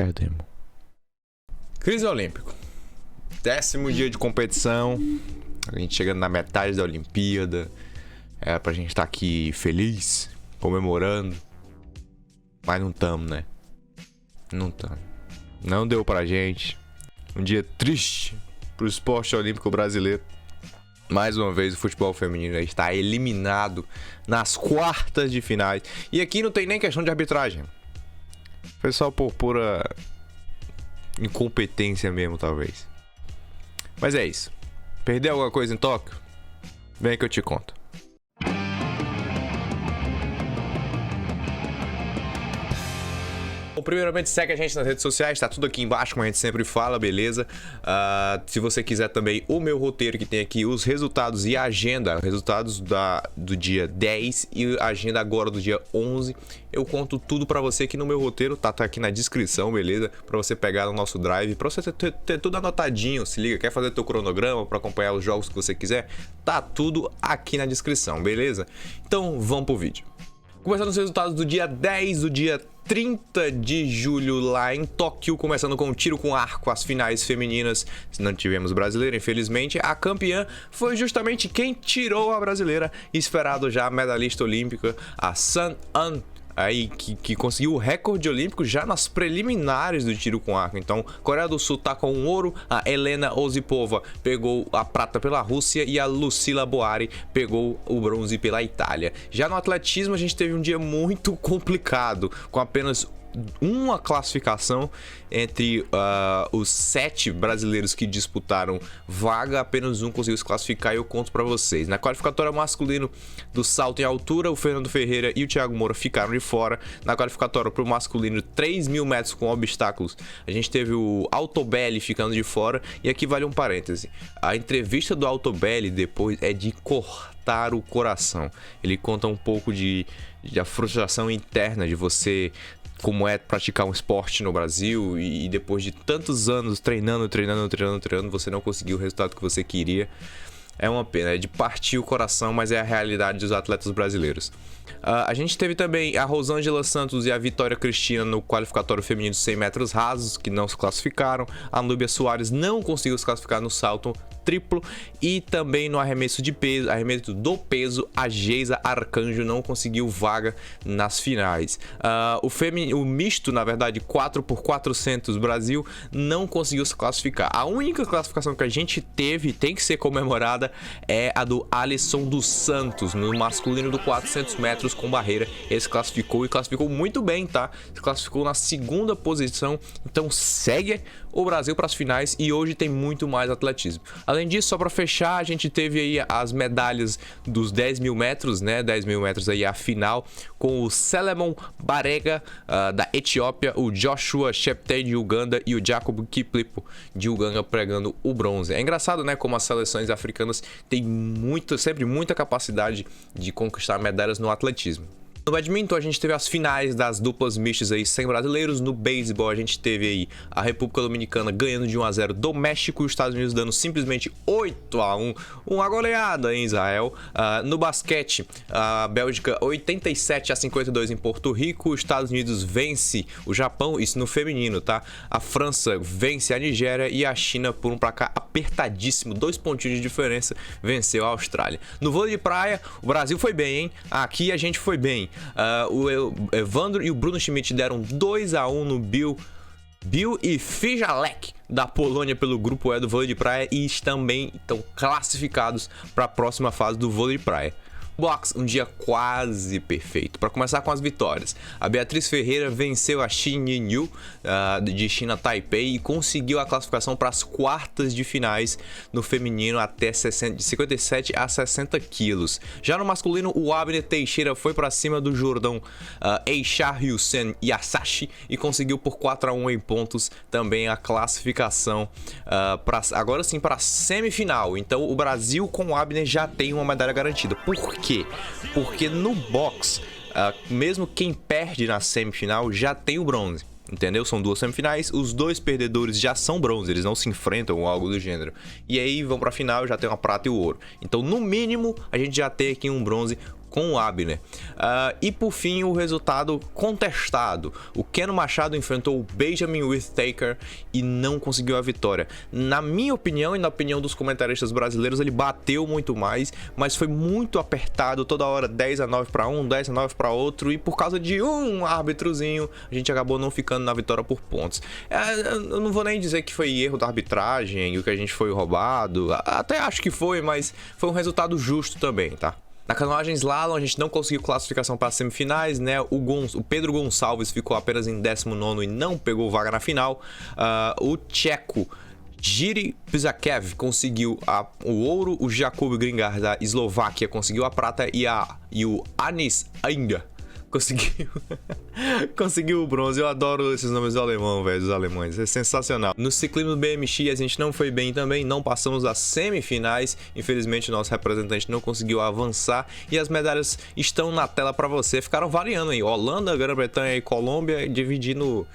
Perdemos. Crise Olímpico. 10º dia de competição. A gente chegando na metade da Olimpíada. Era pra gente estar aqui feliz, comemorando. Mas não tamo, né? Não tamo. Não deu pra gente. Um dia triste pro esporte olímpico brasileiro. Mais uma vez o futebol feminino está eliminado nas quartas de finais. E aqui não tem nem questão de arbitragem. Foi só por pura incompetência mesmo, talvez. Mas é isso. Perdeu alguma coisa em Tóquio? Vem que eu te conto. Bom, primeiramente segue a gente nas redes sociais, tá tudo aqui embaixo, como a gente sempre fala, beleza? Se você quiser também o meu roteiro, que tem aqui os resultados e a agenda, resultados do dia 10 e a agenda agora do dia 11, eu conto tudo pra você aqui no meu roteiro, tá aqui na descrição, beleza? Pra você pegar no nosso drive, pra você ter tudo anotadinho, se liga, quer fazer teu cronograma pra acompanhar os jogos que você quiser, tá tudo aqui na descrição, beleza? Então vamos pro vídeo. Começando os resultados do dia 10, do dia 30 de julho lá em Tóquio, começando com tiro com arco, as finais femininas. Não tivemos brasileira, infelizmente. A campeã foi justamente quem tirou a brasileira, esperado já a medalhista olímpica, a Sun An, aí que conseguiu o recorde olímpico já nas preliminares do tiro com arco. Então, Coreia do Sul tá com um ouro, a Helena Osipova pegou a prata pela Rússia e a Lucila Boari pegou o bronze pela Itália. Já no atletismo, a gente teve um dia muito complicado, com apenas uma classificação entre os 7 brasileiros que disputaram vaga, apenas um conseguiu se classificar e eu conto pra vocês. Na qualificatória masculino do salto em altura, o Fernando Ferreira e o Thiago Moura ficaram de fora. Na qualificatória pro masculino 3.000 metros com obstáculos, a gente teve o Altobelli ficando de fora. E aqui vale um parêntese, a entrevista do Altobelli depois é de cortar o coração. Ele conta um pouco da frustração interna de você, como é praticar um esporte no Brasil e depois de tantos anos treinando, você não conseguiu o resultado que você queria. É uma pena, é de partir o coração, mas é a realidade dos atletas brasileiros. A gente teve também a Rosângela Santos e a Vitória Cristina no qualificatório feminino de 100 metros rasos, que não se classificaram. A Núbia Soares não conseguiu se classificar no salto triplo e também no arremesso do peso, a Geisa Arcanjo não conseguiu vaga nas finais. O misto, na verdade, 4x400 Brasil não conseguiu se classificar. A única classificação que a gente teve e tem que ser comemorada é a do Alisson dos Santos no masculino do 400 metros com barreira. Ele se classificou e classificou muito bem, tá? Se classificou na 2ª posição. Então segue o Brasil para as finais e hoje tem muito mais atletismo. Além disso, só para fechar, a gente teve aí as medalhas dos 10.000 metros, né? 10.000 metros aí a final, com o Selemon Barega da Etiópia, o Joshua Cheptegei de Uganda e o Jacob Kiplipo de Uganda pregando o bronze. É engraçado, né? Como as seleções africanas têm sempre muita capacidade de conquistar medalhas no atletismo. No badminton, a gente teve as finais das duplas mistas aí, 100 brasileiros. No beisebol, a gente teve aí a República Dominicana ganhando de 1-0 do México e os Estados Unidos dando simplesmente 8-1, uma goleada em Israel. No basquete, a Bélgica 87-52 em Porto Rico. Os Estados Unidos vence o Japão, isso no feminino, tá? A França vence a Nigéria e a China, por um placar apertadíssimo, 2 pontinhos de diferença, venceu a Austrália. No vôlei de praia, o Brasil foi bem, hein? Aqui a gente foi bem. O Evandro e o Bruno Schmidt deram 2-1 no Bill e Fijalek da Polônia pelo grupo E do vôlei de praia e também estão classificados para a próxima fase do vôlei de praia. Box, um dia quase perfeito. Para começar com as vitórias, a Beatriz Ferreira venceu a Xin Yinyu de China Taipei e conseguiu a classificação para as quartas de finais no feminino até de 57 a 60 quilos. Já no masculino, o Abner Teixeira foi para cima do Jordão Eisha Hussein Yasashi e conseguiu por 4-1 em pontos também a classificação agora sim para a semifinal. Então o Brasil com o Abner já tem uma medalha garantida. Por quê? Porque no box, mesmo quem perde na semifinal já tem o bronze. Entendeu? São 2 semifinais, os 2 perdedores já são bronze, eles não se enfrentam ou algo do gênero. E aí vão pra final, já tem uma prata e o ouro. Então, no mínimo, a gente já tem aqui um bronze com o Abner. E por fim, o resultado contestado. O Keno Machado enfrentou o Benjamin Whittaker e não conseguiu a vitória. Na minha opinião e na opinião dos comentaristas brasileiros, ele bateu muito mais, mas foi muito apertado, toda hora 10-9 para um, 10-9 para outro, e por causa de um árbitro,zinho, a gente acabou não ficando na vitória por pontos. Eu não vou nem dizer que foi erro da arbitragem, o que a gente foi roubado, até acho que foi, mas foi um resultado justo também, tá? Na canoagem slalom, a gente não conseguiu classificação para as semifinais, né? O Pedro Gonçalves ficou apenas em 19º e não pegou vaga na final. O tcheco Jiří Pisakev conseguiu o ouro, o Jakub Gringard da Eslováquia conseguiu a prata e o Anis ainda conseguiu o bronze. Eu adoro esses nomes do alemão, velho, dos alemães. É sensacional. No ciclismo BMX a gente não foi bem também, não passamos das semifinais. Infelizmente o nosso representante não conseguiu avançar e as medalhas estão na tela para você. Ficaram variando aí, Holanda, Grã-Bretanha e Colômbia, dividindo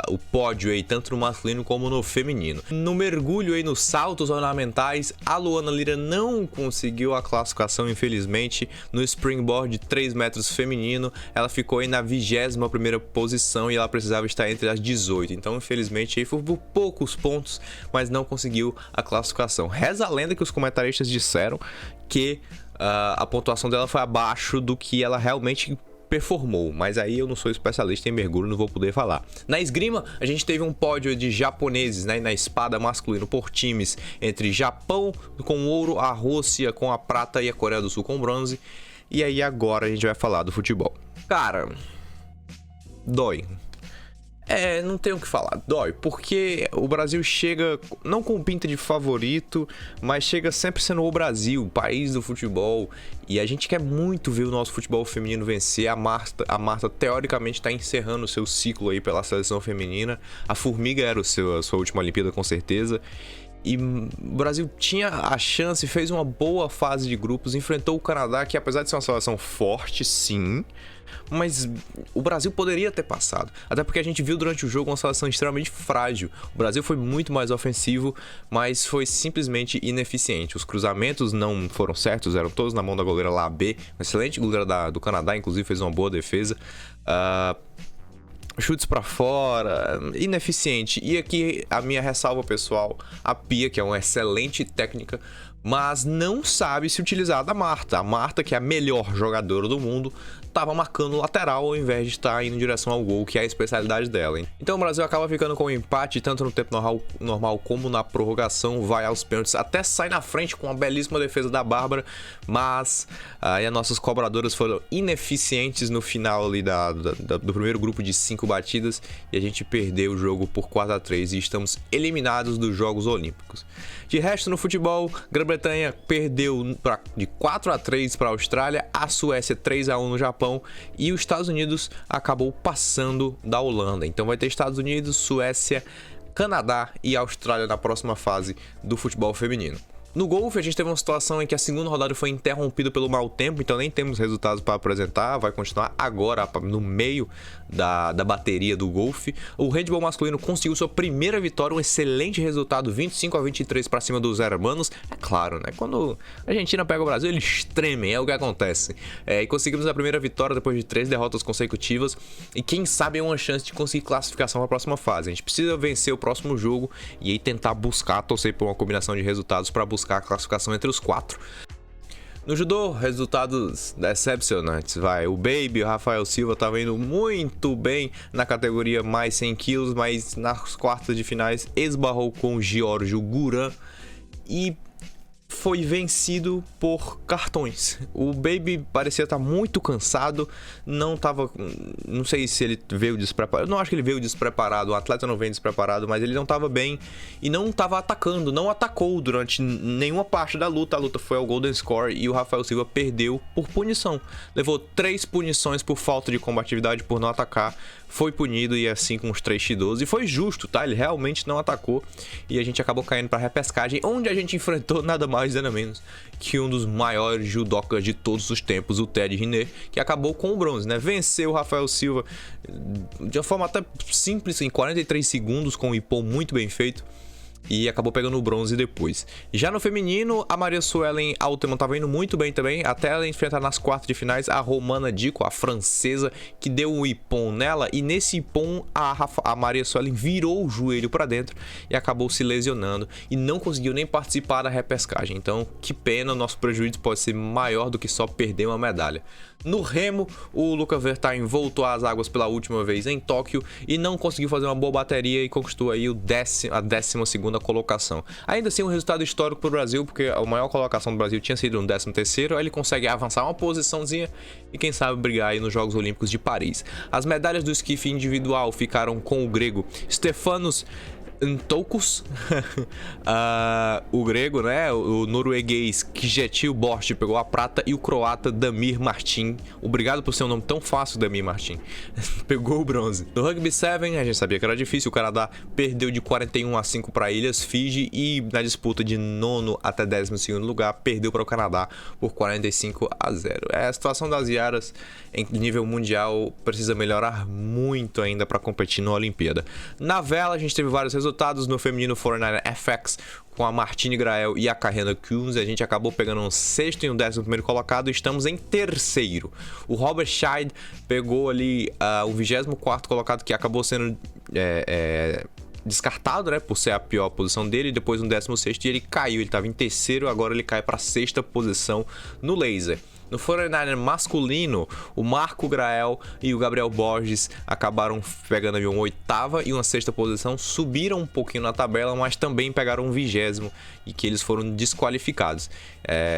o pódio aí, tanto no masculino como no feminino. No mergulho aí, nos saltos ornamentais, a Luana Lira não conseguiu a classificação, infelizmente. No springboard de 3 metros feminino, ela ficou aí na 21ª posição e ela precisava estar entre as 18. Então, infelizmente, aí foi por poucos pontos, mas não conseguiu a classificação. Reza a lenda que os comentaristas disseram que a pontuação dela foi abaixo do que ela realmente performou, mas aí eu não sou especialista em mergulho, não vou poder falar. Na esgrima, a gente teve um pódio de japoneses, né, na espada masculino por times, entre Japão com ouro, a Rússia com a prata e a Coreia do Sul com bronze. E aí agora a gente vai falar do futebol. Cara, dói. Não tenho o que falar, dói, porque o Brasil chega, não com pinta de favorito, mas chega sempre sendo o Brasil, o país do futebol, e a gente quer muito ver o nosso futebol feminino vencer. A Marta teoricamente está encerrando o seu ciclo aí pela seleção feminina, a Formiga era a sua última Olimpíada com certeza, e o Brasil tinha a chance, fez uma boa fase de grupos, enfrentou o Canadá, que apesar de ser uma seleção forte, sim, mas o Brasil poderia ter passado, até porque a gente viu durante o jogo uma seleção extremamente frágil. O Brasil foi muito mais ofensivo, mas foi simplesmente ineficiente. Os cruzamentos não foram certos, eram todos na mão da goleira Labé, uma excelente goleira do Canadá, inclusive fez uma boa defesa. Chutes pra fora, ineficiente. E aqui a minha ressalva pessoal, a Pia, que é uma excelente técnica, mas não sabe se utilizar da Marta. A Marta, que é a melhor jogadora do mundo, estava marcando lateral ao invés de estar indo em direção ao gol, que é a especialidade dela, hein? Então o Brasil acaba ficando com um empate, tanto no tempo normal como na prorrogação, vai aos pênaltis, até sai na frente com uma belíssima defesa da Bárbara, mas aí as nossas cobradoras foram ineficientes no final ali do primeiro grupo de 5 batidas, e a gente perdeu o jogo por 4-3 e estamos eliminados dos Jogos Olímpicos. De resto, no futebol, Grã-Bretanha perdeu de 4-3 para a Austrália, a Suécia 3-1 no Japão e os Estados Unidos acabou passando da Holanda. Então vai ter Estados Unidos, Suécia, Canadá e Austrália na próxima fase do futebol feminino. No golfe, a gente teve uma situação em que a segunda rodada foi interrompida pelo mau tempo, então nem temos resultados para apresentar, vai continuar agora no meio da bateria do golfe. O handball masculino conseguiu sua primeira vitória, um excelente resultado, 25-23 para cima dos hermanos. É claro, né? Quando a Argentina pega o Brasil, eles tremem, é o que acontece. E conseguimos a primeira vitória depois de 3 derrotas consecutivas, e quem sabe é uma chance de conseguir classificação para a próxima fase. A gente precisa vencer o próximo jogo e aí tentar torcer por uma combinação de resultados para buscar a classificação entre os 4. No judô, resultados decepcionantes, o Baby, o Rafael Silva estavam indo muito bem na categoria mais 100 quilos, mas nas quartas de finais esbarrou com o Giorgio Guran e foi vencido por cartões. O Baby parecia estar muito cansado, não sei se ele veio despreparado, eu não acho que ele veio despreparado, o atleta não vem despreparado, mas ele não estava bem e não estava atacando, não atacou durante nenhuma parte da luta. A luta foi ao Golden Score e o Rafael Silva perdeu por punição, levou 3 punições por falta de combatividade, por não atacar, foi punido e assim com os 3x12, e foi justo, tá? Ele realmente não atacou e a gente acabou caindo para repescagem, onde a gente enfrentou nada mais nada menos que um dos maiores judocas de todos os tempos, o Ted Riner, que acabou com o bronze, né? Venceu o Rafael Silva de uma forma até simples, em 43 segundos, com um ippon muito bem feito. e acabou pegando o bronze depois. Já no feminino, a Maria Suelen Alteman estava indo muito bem também, até ela enfrentar nas quartas de finais a Romana Dico, a francesa, que deu um ipom nela, e nesse ipom a Maria Suelen virou o joelho para dentro e acabou se lesionando e não conseguiu nem participar da repescagem. Então, que pena, o nosso prejuízo pode ser maior do que só perder uma medalha. No remo, o Luca Vertain voltou às águas pela última vez em Tóquio e não conseguiu fazer uma boa bateria e conquistou aí a 12ª colocação. Ainda assim, um resultado histórico para o Brasil, porque a maior colocação do Brasil tinha sido um 13º, aí ele consegue avançar uma posiçãozinha e quem sabe brigar aí nos Jogos Olímpicos de Paris. As medalhas do esquife individual ficaram com o grego Stefanos Ntoukus, o grego, né, o norueguês Kjetil Borch pegou a prata e o croata Damir Martin, obrigado por ser um nome tão fácil, Damir Martin, pegou o bronze. No Rugby 7, a gente sabia que era difícil, o Canadá perdeu de 41-5 para Ilhas Fiji e na disputa de 9º até 12º lugar, perdeu para o Canadá por 45-0. A situação das Iaras em nível mundial precisa melhorar muito ainda para competir na Olimpíada. Na vela, a gente teve vários resultados. No feminino 49 FX com a Martine Grael e a Karina Kuhns, a gente acabou pegando um 6º e um 11º colocado e estamos em 3º. O Robert Scheid pegou ali o 24º colocado, que acabou sendo descartado, né, por ser a pior posição dele, depois no 16º e ele caiu, ele estava em 3º, agora ele cai para a 6ª posição no laser. No 49er masculino, o Marco Grael e o Gabriel Borges acabaram pegando uma 8ª e uma 6ª posição, subiram um pouquinho na tabela, mas também pegaram um 20º e que eles foram desqualificados.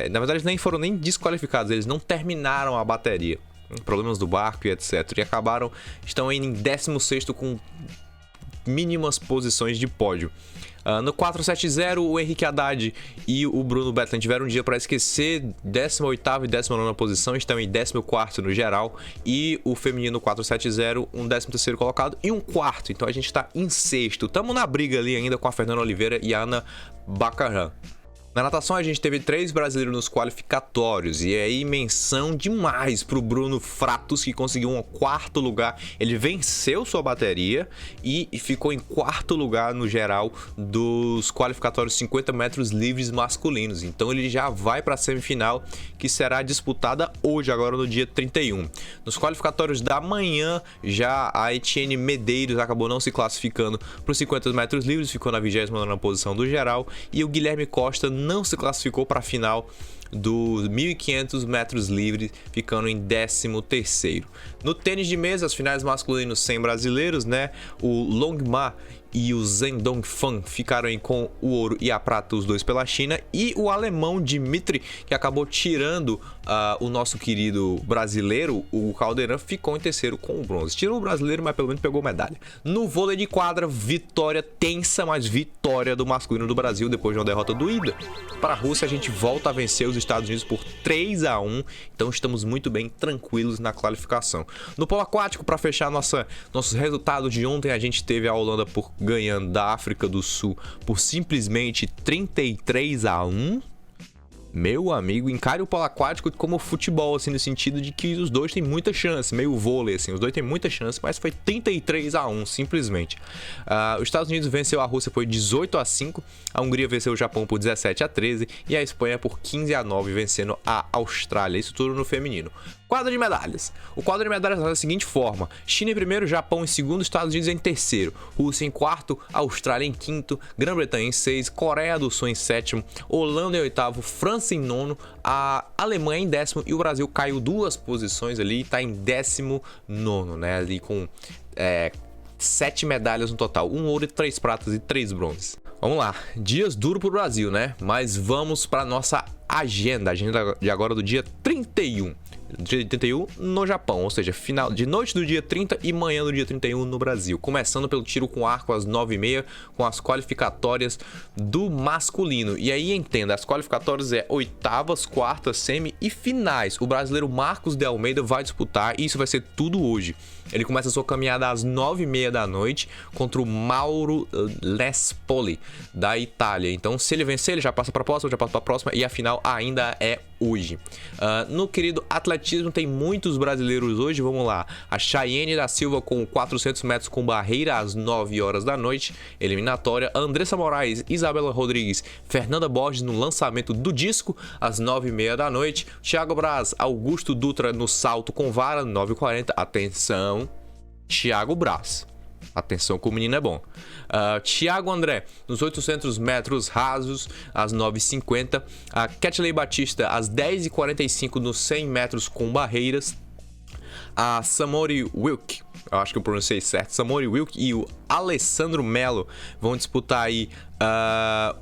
Na verdade, nem foram nem desqualificados, eles não terminaram a bateria. Problemas do barco e etc. E estão em 16º com mínimas posições de pódio. No 470, o Henrique Haddad e o Bruno Betlen tiveram um dia para esquecer, 18ª e 19ª posição, estão em 14º no geral, e o feminino 470, um 13º colocado e um 4º, então a gente está em 6º. Estamos na briga ali ainda com a Fernanda Oliveira e a Ana Baccarin. Na natação a gente teve 3 brasileiros nos qualificatórios e aí menção demais para o Bruno Fratos, que conseguiu um 4º lugar. Ele venceu sua bateria e ficou em 4º lugar no geral dos qualificatórios 50 metros livres masculinos. Então ele já vai para a semifinal, que será disputada hoje, agora no dia 31. Nos qualificatórios da manhã, já a Etienne Medeiros acabou não se classificando para os 50 metros livres, ficou na 29ª posição do geral, e o Guilherme Costa não se classificou para a final dos 1.500 metros livres, ficando em 13º. No tênis de mesa, as finais masculinos sem brasileiros, né? O Longma e o Zheng Dongfang ficaram aí com o ouro e a prata, os dois pela China, e o alemão Dimitri, que acabou tirando o nosso querido brasileiro, o Caldeirão, ficou em 3º com o bronze. Tirou o brasileiro, mas pelo menos pegou medalha. No vôlei de quadra, vitória tensa, mas vitória do masculino do Brasil depois de uma derrota doída. Para a Rússia, a gente volta a vencer os Estados Unidos por 3-1, então estamos muito bem tranquilos na qualificação. No polo aquático, para fechar nossos resultados de ontem, a gente teve a Holanda ganhando da África do Sul por simplesmente 33-1. Meu amigo, encare o polo aquático como futebol, assim, no sentido de que os dois têm muita chance, meio vôlei, assim, os dois têm muita chance, mas foi 33-1, simplesmente. Os Estados Unidos venceu a Rússia por 18-5, a Hungria venceu o Japão por 17-13 e a Espanha por 15-9, vencendo a Austrália, isso tudo no feminino. Quadro de medalhas. O quadro de medalhas está da seguinte forma: China em primeiro, Japão em segundo, Estados Unidos em terceiro, Rússia em quarto, Austrália em quinto, Grã-Bretanha em 6, Coreia do Sul em 7º, Holanda em 8º, França em 9º, a Alemanha em 10º e o Brasil caiu 2 posições ali, está em 19º, né? Ali com 7 medalhas no total, 1 ouro, 3 pratas e 3 bronzes. Vamos lá, dias duros pro Brasil, né? Mas vamos para nossa agenda de agora do dia 31. Dia 31 no Japão, ou seja, final de noite do dia 30 e manhã do dia 31 no Brasil. Começando pelo tiro com arco às 9h30, com as qualificatórias do masculino. E aí entenda, as qualificatórias oitavas, quartas, semi e finais. O brasileiro Marcos de Almeida vai disputar e isso vai ser tudo hoje. Ele começa a sua caminhada às 9h30 da noite contra o Mauro Lespoli, da Itália. Então, se ele vencer, ele já passa para a próxima, e a final final ainda é hoje. No querido atletismo tem muitos brasileiros hoje, vamos lá. A Chayenne da Silva com 400 metros com barreira às 9 horas da noite, eliminatória. Andressa Moraes, Isabela Rodrigues, Fernanda Borges no lançamento do disco às 9h30 da noite. Thiago Braz, Augusto Dutra no salto com vara, 9h40. Atenção, Thiago Braz. Atenção que o menino é bom. Thiago André, nos 800 metros rasos, às 9h50. A Ketley Batista, às 10h45, nos 100 metros com barreiras. A Samori Wilk, eu acho que eu pronunciei certo, Samori Wilk e o Alessandro Melo vão disputar aí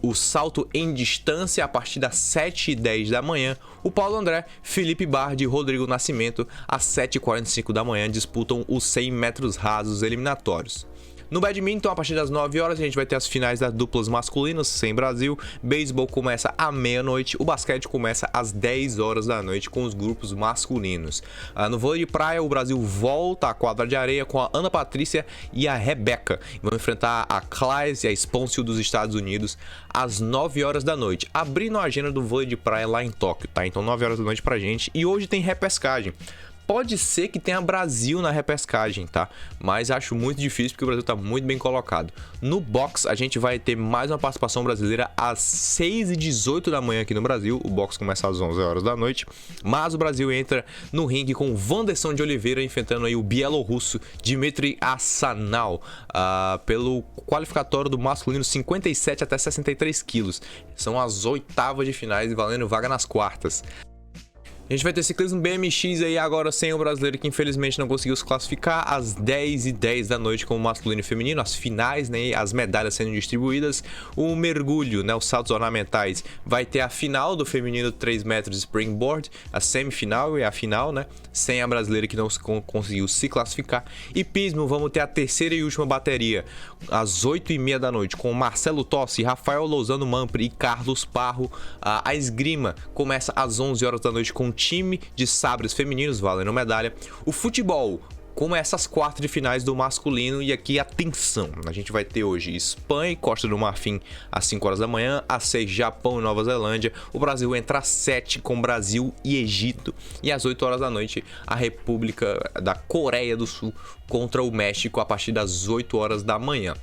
o salto em distância a partir das 7h10 da manhã. O Paulo André, Felipe Bardi e Rodrigo Nascimento, às 7h45 da manhã, disputam os 100 metros rasos eliminatórios. No badminton, a partir das 9 horas, a gente vai ter as finais das duplas masculinas, sem Brasil. Beisebol começa à meia-noite. O basquete começa às 10 horas da noite com os grupos masculinos. No vôlei de praia, o Brasil volta à quadra de areia com a Ana Patrícia e a Rebeca. Vão enfrentar a Claes e a Sponsio dos Estados Unidos às 9 horas da noite. Abrindo a agenda do vôlei de praia lá em Tóquio, tá? Então 9 horas da noite pra gente. E hoje tem repescagem. Pode ser que tenha Brasil na repescagem, tá? Mas acho muito difícil porque o Brasil tá muito bem colocado. No box, a gente vai ter mais uma participação brasileira às 6h18 da manhã aqui no Brasil. O box começa às 11 horas da noite. Mas o Brasil entra no ringue com o Wanderson de Oliveira enfrentando aí o bielorrusso Dmitry Assanal pelo qualificatório do masculino 57 até 63 quilos. São as oitavas de finais valendo vaga nas quartas. A gente vai ter ciclismo BMX aí agora sem o brasileiro que infelizmente não conseguiu se classificar às 10h10 da noite com o masculino e feminino, as finais, né, as medalhas sendo distribuídas. O mergulho, né, os saltos ornamentais, vai ter a final do feminino 3 metros springboard, a semifinal e a final, né, sem a brasileira que não conseguiu se classificar. E pismo, vamos ter a terceira e última bateria às 8h30 da noite com Marcelo Tossi, Rafael Lozano Mampri e Carlos Parro. A esgrima começa às 11 horas da noite com time de sabres femininos valendo medalha. O futebol começa as quartas de finais do masculino e aqui atenção, a gente vai ter hoje Espanha e Costa do Marfim às 5 horas da manhã, às 6 Japão e Nova Zelândia. O Brasil entra às 7 com Brasil e Egito e às 8 horas da noite a República da Coreia do Sul contra o México a partir das 8 horas da manhã.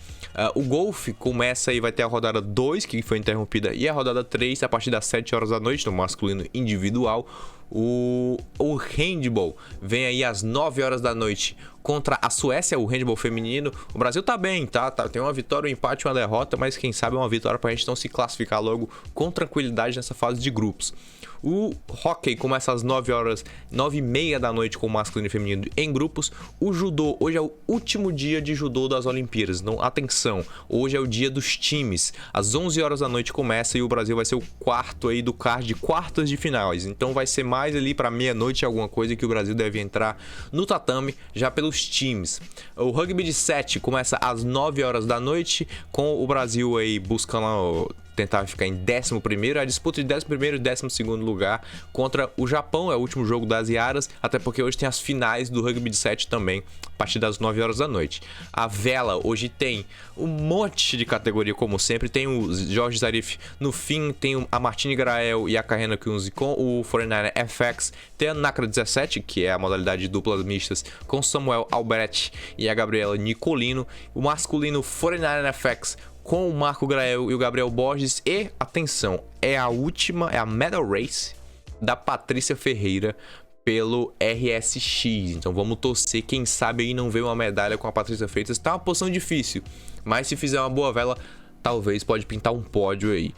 O golfe começa e vai ter a rodada 2 que foi interrompida e a rodada 3 a partir das 7 horas da noite no masculino individual. O handball vem aí às 9 horas da noite contra a Suécia, o handball feminino. O Brasil tá bem, tá? Tem uma vitória, um empate e uma derrota, mas quem sabe uma vitória pra gente não se classificar logo com tranquilidade nessa fase de grupos. O hóquei começa às 9h30 da noite com o masculino e feminino em grupos. O judô, hoje é o último dia de judô das Olimpíadas. Então, atenção, hoje é o dia dos times. Às 11 horas da noite começa e o Brasil vai ser o quarto aí do card de quartas de finais. Então vai ser mais ali para meia-noite alguma coisa que o Brasil deve entrar no tatame já pelos times. O rugby de 7 começa às 9 horas da noite com o Brasil aí buscando tentar ficar em 11º, a disputa de 11º e 12º lugar contra o Japão, é o último jogo das Iaras, até porque hoje tem as finais do rugby de 7 também, a partir das 9 horas da noite. A vela, hoje tem um monte de categoria, como sempre, tem o Jorge Zarif no fim, tem a Martine Grael e a Karina Kunze com o 49er FX, tem a Nacra 17, que é a modalidade de duplas mistas, com Samuel Albrecht e a Gabriela Nicolino, o masculino 49er FX com o Marco Grael e o Gabriel Borges. E, atenção, é a medal race da Patrícia Ferreira pelo RSX. Então vamos torcer, quem sabe aí não veio uma medalha com a Patrícia Freitas. Tá uma posição difícil, mas se fizer uma boa vela, talvez pode pintar um pódio aí.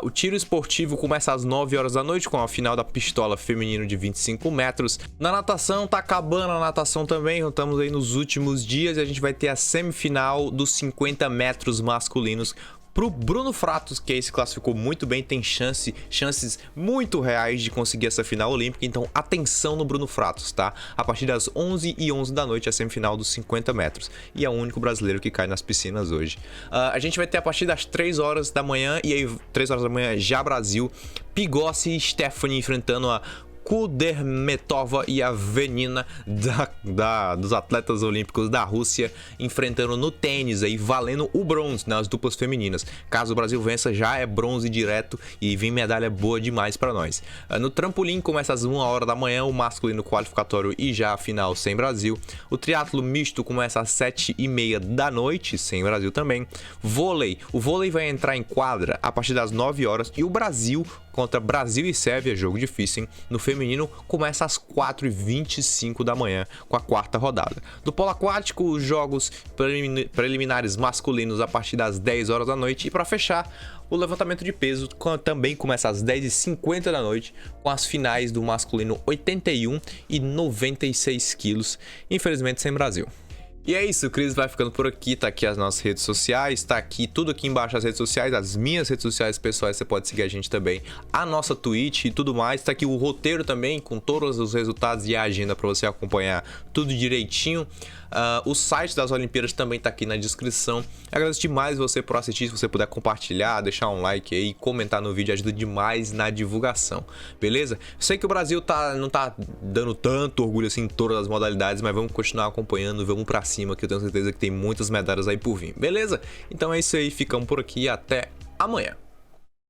O tiro esportivo começa às 9 horas da noite com a final da pistola feminino de 25 metros. Na natação, tá acabando a natação também, estamos aí nos últimos dias e a gente vai ter a semifinal dos 50 metros masculinos pro Bruno Fratos, que aí se classificou muito bem, tem chances muito reais de conseguir essa final olímpica, então atenção no Bruno Fratos, tá? A partir das 11h11 da noite a semifinal dos 50 metros, e é o único brasileiro que cai nas piscinas hoje. A gente vai ter a partir das 3 horas da manhã, e aí 3 horas da manhã já Brasil, Pigossi e Stephanie enfrentando a Kudermetova e a Venina dos atletas olímpicos da Rússia enfrentando no tênis aí, valendo o bronze nas duplas femininas. Caso o Brasil vença, já é bronze direto e vem medalha boa demais para nós. No trampolim começa às 1h da manhã, o masculino qualificatório e já a final sem Brasil. O triatlo misto começa às 7h30 da noite, sem Brasil também. Vôlei, o vôlei vai entrar em quadra a partir das 9 horas e o Brasil contra Brasil e Sérvia, jogo difícil, hein? No feminino começa às 4h25 da manhã com a quarta rodada. No polo aquático, os jogos preliminares masculinos a partir das 10 horas da noite e para fechar, o levantamento de peso também começa às 10h50 da noite com as finais do masculino 81 e 96 quilos, infelizmente sem Brasil. E é isso, o Cris vai ficando por aqui, tá aqui as nossas redes sociais, tá aqui tudo aqui embaixo as redes sociais, as minhas redes sociais pessoais, você pode seguir a gente também, a nossa Twitch e tudo mais, tá aqui o roteiro também com todos os resultados e a agenda para você acompanhar tudo direitinho. O site das Olimpíadas também tá aqui na descrição. Agradeço demais você por assistir, se você puder compartilhar, deixar um like aí, comentar no vídeo, ajuda demais na divulgação, beleza? Sei que o Brasil não tá dando tanto orgulho assim em todas as modalidades, mas vamos continuar acompanhando, vamos pra cima, que eu tenho certeza que tem muitas medalhas aí por vir, beleza? Então é isso aí, ficamos por aqui e até amanhã.